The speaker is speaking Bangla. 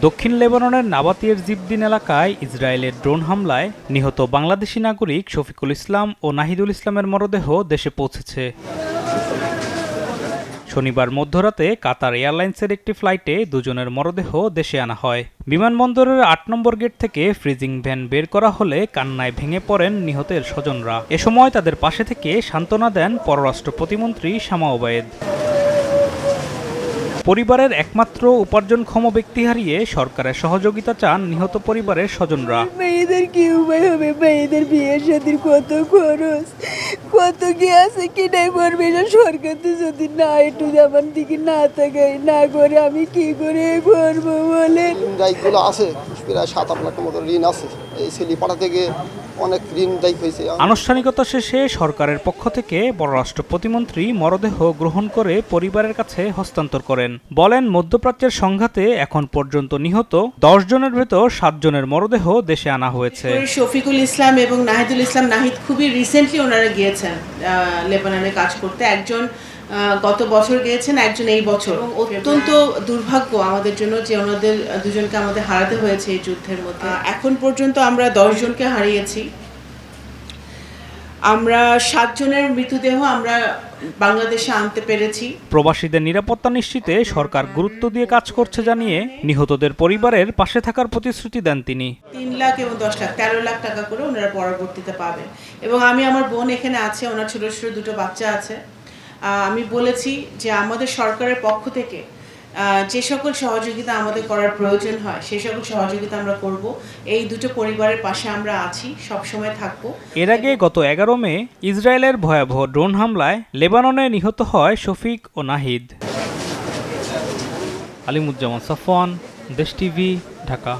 দক্ষিণ লেবাননের নাবাতিয়ের জিবদিন এলাকায় ইসরায়েলের ড্রোন হামলায় নিহত বাংলাদেশি নাগরিক শফিকুল ইসলাম ও নাহিদুল ইসলামের মরদেহ দেশে পৌঁছেছে। শনিবার মধ্যরাতে কাতার এয়ারলাইন্সের একটি ফ্লাইটে দুজনের মরদেহ দেশে আনা হয়। বিমানবন্দরের ৮ নম্বর গেট থেকে ফ্রিজিং ভ্যান বের করা হলে কান্নায় ভেঙে পড়েন নিহতের স্বজনরা। এ সময় তাদের পাশে থেকে সান্ত্বনা দেন পররাষ্ট্র প্রতিমন্ত্রী শামা ওবায়েদ। পরিবারের একমাত্র উপার্জনক্ষম ব্যক্তি হারিয়ে সরকারের সহযোগিতা চান নিহত পরিবারের স্বজনরা। মেয়েদের কি উপায় হবে? মেয়েদের বিয়ের সাথে কত খরচ, কত কি আছে কিনে করবে না। সরকার তো যদি না একটু আমার দিকে না তাকাই না করে আমি কি করে করবো বলেন? দায়িত্বগুলো আছে, প্রায় ৭-৮ লাখ মতো ঋণ আছে। এই ছেলেপাড়া থেকে অনেক ঋণ দায়িত্ব হয়েছে। আনুষ্ঠানিকতা শেষে সরকারের পক্ষ থেকে পররাষ্ট্র প্রতিমন্ত্রী মরদেহ গ্রহণ করে পরিবারের কাছে হস্তান্তর করেন। বলেন, মধ্যপ্রাচ্যের সংঘাতে এখন পর্যন্ত নিহত ১০ জনের ভেতর ৭ জনের মরদেহ দেশে আনা হয়েছে। শফিকুল ইসলাম এবং নাহিদুল ইসলাম নাহিদ খুবই রিসেন্টলি ওনারা গিয়েছেন লেবাননে কাজ করতে। একজন গত বছর গিয়েছেন, একজন এই বছর। অত্যন্ত দুর্ভাগ্য আমাদের জন্য যে ওনাদের দুজনকে আমাদের হারাতে হয়েছে এই যুদ্ধের মধ্যে। এখন পর্যন্ত আমরা ১০ জনকে হারিয়েছি। আমরা ৭ জনের মৃতদেহ আমরা বাংলাদেশে আনতে পেরেছি। প্রবাসীদের নিরাপত্তা নিশ্চিতে সরকার গুরুত্ব দিয়ে কাজ করছে জানিয়ে নিহতদের পরিবারের পাশে থাকার প্রতিশ্রুতি দেন তিনি। ৩ লাখ এবং ১০ লাখ ১৩ লাখ টাকা করে ওনারা পরবর্তীতে পাবেন। এবং আমি আমার বোন এখানে আছে, ওনার ছোট ছোট দুটো বাচ্চা আছে। আমি বলেছি যে আমাদের সরকারের পক্ষ থেকে যে সকল সহযোগিতা আমাদের করার প্রয়োজন হয় সেই সকল সহযোগিতা আমরা করব। এই দুটো পরিবারের পাশে আমরা আছি, সবসময় থাকবো। এর আগে গত ১১ মে ইসরায়েলের ভয়াবহ ড্রোন হামলায় লেবাননে নিহত হয় শফিক ও নাহিদ। আলিমুজ্জামান সাফওয়ান, দেশ টিভি, ঢাকা।